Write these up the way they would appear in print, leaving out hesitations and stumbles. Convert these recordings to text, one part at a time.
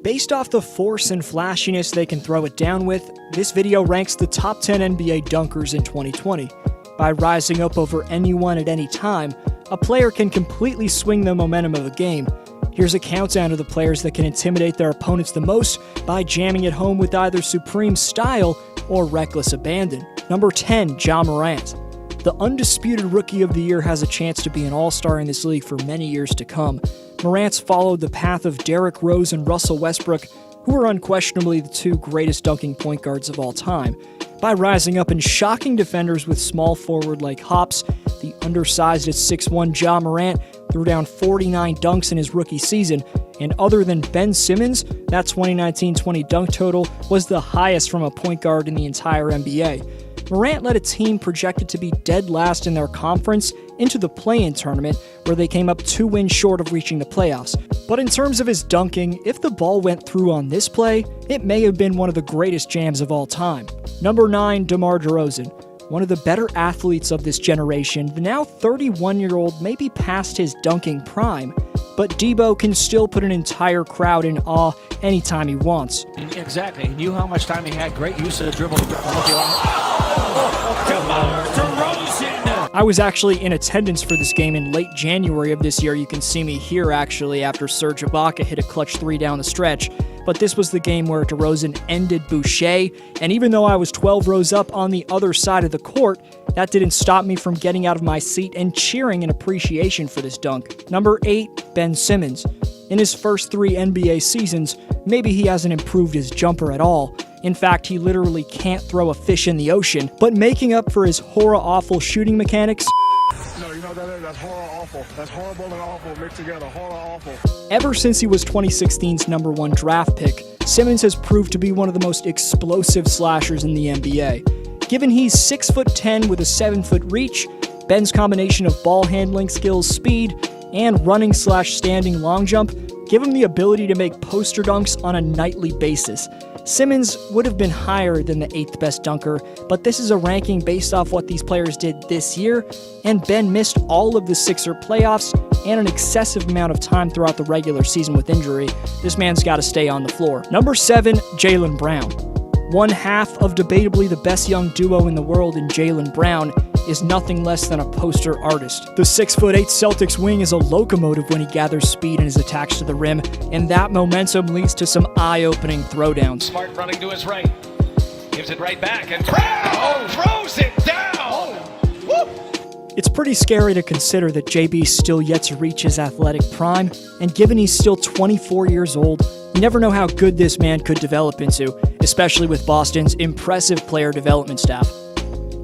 Based off the force and flashiness they can throw it down with, this video ranks the top 10 NBA dunkers in 2020. By rising up over anyone at any time, a player can completely swing the momentum of a game. Here's a countdown of the players that can intimidate their opponents the most by jamming it home with either supreme style or reckless abandon. Number 10, Ja Morant. The undisputed Rookie of the Year has a chance to be an all-star in this league for many years to come. Morant's followed the path of Derrick Rose and Russell Westbrook, who are unquestionably the two greatest dunking point guards of all time. By rising up and shocking defenders with small forward-like hops, the undersized at 6'1" Ja Morant threw down 49 dunks in his rookie season, and other than Ben Simmons, that 2019-20 dunk total was the highest from a point guard in the entire NBA. Morant led a team projected to be dead last in their conference into the play-in tournament, where they came up 2 wins short of reaching the playoffs. But in terms of his dunking, if the ball went through on this play, it may have been one of the greatest jams of all time. Number 9, DeMar DeRozan. One of the better athletes of this generation, the now 31-year-old may be past his dunking prime, but Debo can still put an entire crowd in awe anytime he wants. Exactly. He knew how much time he had. Great use of the dribble. DeMar DeRozan. I was actually in attendance for this game in late January of this year. You can see me here actually after Serge Ibaka hit a clutch 3 down the stretch. But this was the game where DeRozan ended Boucher, and even though I was 12 rows up on the other side of the court, that didn't stop me from getting out of my seat and cheering in appreciation for this dunk. Number 8, Ben Simmons. In his first 3 NBA seasons, maybe he hasn't improved his jumper at all. In fact, he literally can't throw a fish in the ocean, but making up for his horror-awful shooting mechanics, no, you know that's horror-awful. That's horrible and awful mixed together, horror-awful. Ever since he was 2016's number 1 draft pick, Simmons has proved to be one of the most explosive slashers in the NBA. Given he's 6'10" with a 7-foot reach, Ben's combination of ball handling skills, speed, and running/standing long jump give him the ability to make poster dunks on a nightly basis. Simmons would have been higher than the 8th best dunker, but this is a ranking based off what these players did this year, and Ben missed all of the Sixer playoffs and an excessive amount of time throughout the regular season with injury. This man's got to stay on the floor. Number 7, Jaylen Brown. One half of debatably the best young duo in the world in Jaylen Brown is nothing less than a poster artist. The 6'8" Celtics wing is a locomotive when he gathers speed and is attached to the rim, and that momentum leads to some eye-opening throwdowns. Smart running to his right. Gives it right back and throws it down! Woo! It's pretty scary to consider that JB's still yet to reach his athletic prime, and given he's still 24 years old, you never know how good this man could develop into, especially with Boston's impressive player development staff.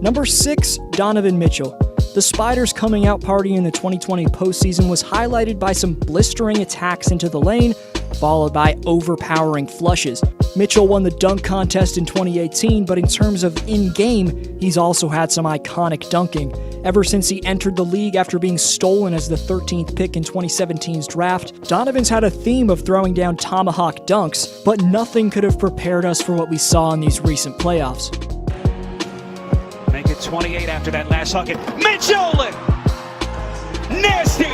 Number 6, Donovan Mitchell. The Spiders' coming out party in the 2020 postseason was highlighted by some blistering attacks into the lane, followed by overpowering flushes. Mitchell won the dunk contest in 2018, but in terms of in-game, he's also had some iconic dunking. Ever since he entered the league after being stolen as the 13th pick in 2017's draft, Donovan's had a theme of throwing down tomahawk dunks, but nothing could have prepared us for what we saw in these recent playoffs. Make it 28 after that last bucket. Mitchell! Nasty!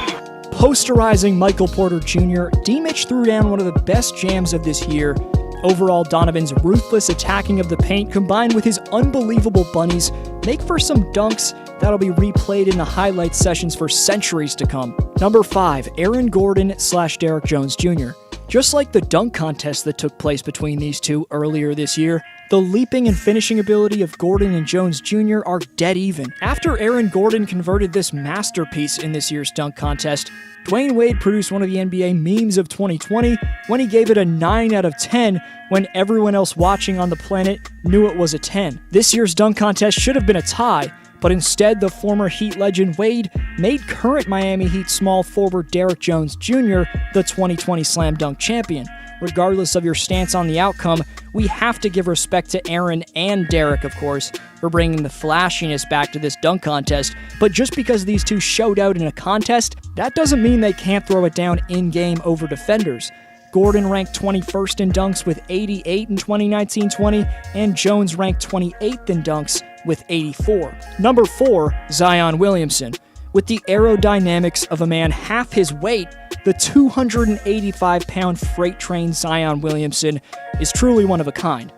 Posterizing Michael Porter Jr., D-Mitch threw down one of the best jams of this year. Overall, Donovan's ruthless attacking of the paint combined with his unbelievable bunnies make for some dunks that'll be replayed in the highlight sessions for centuries to come. Number 5, Aaron Gordon/Derrick Jones Jr. Just like the dunk contest that took place between these two earlier this year, the leaping and finishing ability of Gordon and Jones Jr. are dead even. After Aaron Gordon converted this masterpiece in this year's dunk contest, Dwayne Wade produced one of the NBA memes of 2020 when he gave it a 9 out of 10 when everyone else watching on the planet knew it was a 10. This year's dunk contest should have been a tie, but instead the former Heat legend Wade made current Miami Heat small forward Derrick Jones Jr. the 2020 Slam Dunk champion. Regardless of your stance on the outcome, we have to give respect to Aaron and Derrick, of course, for bringing the flashiness back to this dunk contest, but just because these two showed out in a contest, that doesn't mean they can't throw it down in-game over defenders. Gordon ranked 21st in dunks with 88 in 2019-20, and Jones ranked 28th in dunks with 84. Number 4, Zion Williamson. With the aerodynamics of a man half his weight, the 285-pound freight train Zion Williamson is truly one of a kind.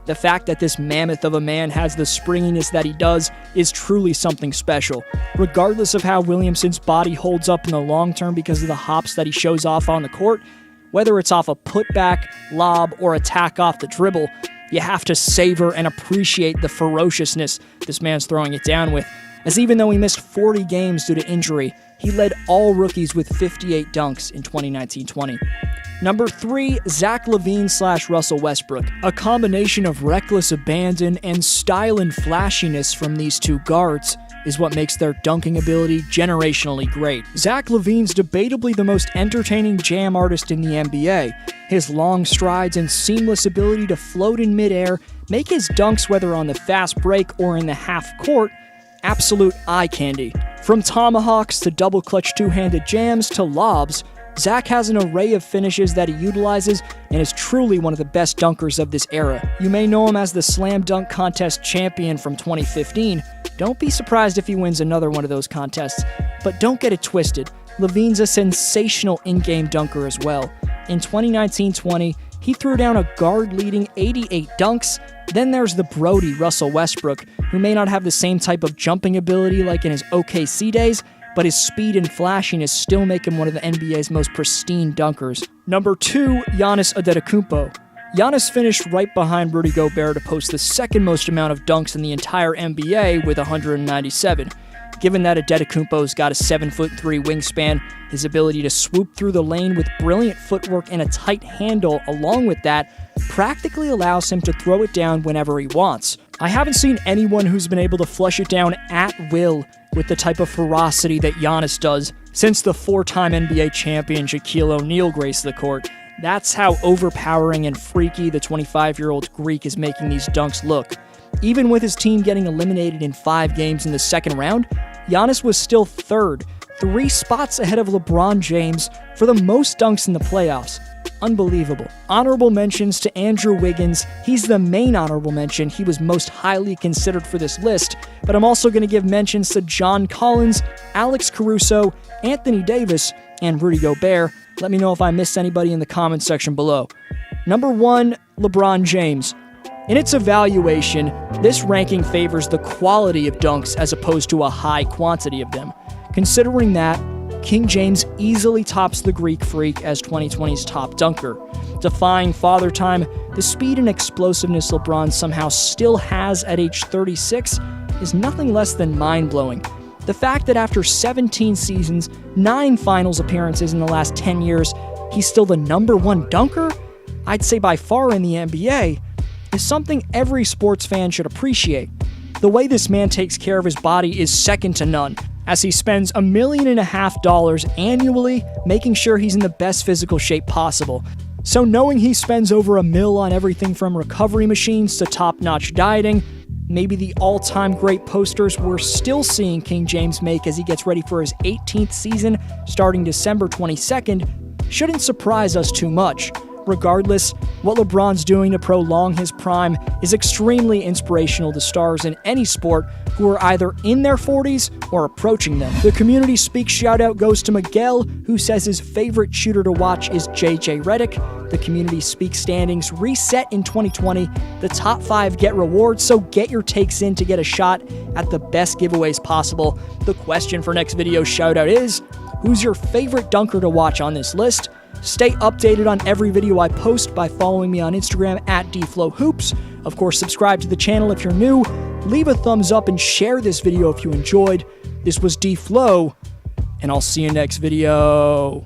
The fact that this mammoth of a man has the springiness that he does is truly something special. Regardless of how Williamson's body holds up in the long term because of the hops that he shows off on the court, whether it's off a putback, lob, or attack off the dribble, you have to savor and appreciate the ferociousness this man's throwing it down with, as even though he missed 40 games due to injury, he led all rookies with 58 dunks in 2019-20. Number 3, Zach LaVine/Russell Westbrook. A combination of reckless abandon and style and flashiness from these two guards is what makes their dunking ability generationally great. Zach LaVine's debatably the most entertaining jam artist in the NBA. His long strides and seamless ability to float in midair make his dunks, whether on the fast break or in the half court, absolute eye candy. From tomahawks to double clutch two-handed jams to lobs, Zach has an array of finishes that he utilizes and is truly one of the best dunkers of this era. You may know him as the Slam Dunk Contest champion from 2015. Don't be surprised if he wins another one of those contests, but don't get it twisted. LaVine's a sensational in-game dunker as well. In 2019-20, he threw down a guard-leading 88 dunks. Then there's the Brody Russell Westbrook, who may not have the same type of jumping ability like in his OKC days, but his speed and flashiness still make him one of the NBA's most pristine dunkers. Number 2, Giannis Antetokounmpo. Giannis finished right behind Rudy Gobert to post the second most amount of dunks in the entire NBA with 197. Given that Antetokounmpo's got a 7'3" wingspan, his ability to swoop through the lane with brilliant footwork and a tight handle along with that practically allows him to throw it down whenever he wants. I haven't seen anyone who's been able to flush it down at will with the type of ferocity that Giannis does since the 4-time NBA champion Shaquille O'Neal graced the court. That's how overpowering and freaky the 25-year-old Greek is making these dunks look. Even with his team getting eliminated in 5 games in the second round, Giannis was still third, 3 spots ahead of LeBron James for the most dunks in the playoffs. Unbelievable. Honorable mentions to Andrew Wiggins. He's the main honorable mention. He was most highly considered for this list, but I'm also going to give mentions to John Collins, Alex Caruso, Anthony Davis, and Rudy Gobert. Let me know if I missed anybody in the comments section below. Number 1, LeBron James. In its evaluation, this ranking favors the quality of dunks as opposed to a high quantity of them. Considering that, King James easily tops the Greek Freak as 2020's top dunker. Defying Father Time, the speed and explosiveness LeBron somehow still has at age 36 is nothing less than mind-blowing. The fact that after 17 seasons, 9 finals appearances in the last 10 years, he's still the number 1 dunker, I'd say by far in the NBA, is something every sports fan should appreciate. The way this man takes care of his body is second to none, as he spends $1.5 million annually making sure he's in the best physical shape possible. So knowing he spends over $1 million on everything from recovery machines to top-notch dieting, maybe the all-time great posters we're still seeing King James make as he gets ready for his 18th season starting December 22nd, shouldn't surprise us too much. Regardless, what LeBron's doing to prolong his prime is extremely inspirational to stars in any sport who are either in their 40s or approaching them. The Community Speak shoutout goes to Miguel, who says his favorite shooter to watch is JJ Redick. The Community Speak standings reset in 2020. The top 5 get rewards, so get your takes in to get a shot at the best giveaways possible. The question for next video shoutout is, who's your favorite dunker to watch on this list? Stay updated on every video I post by following me on Instagram at DFlowHoops. Of course, subscribe to the channel if you're new, leave a thumbs up, and share this video if you enjoyed. This was DFlow, and I'll see you next video.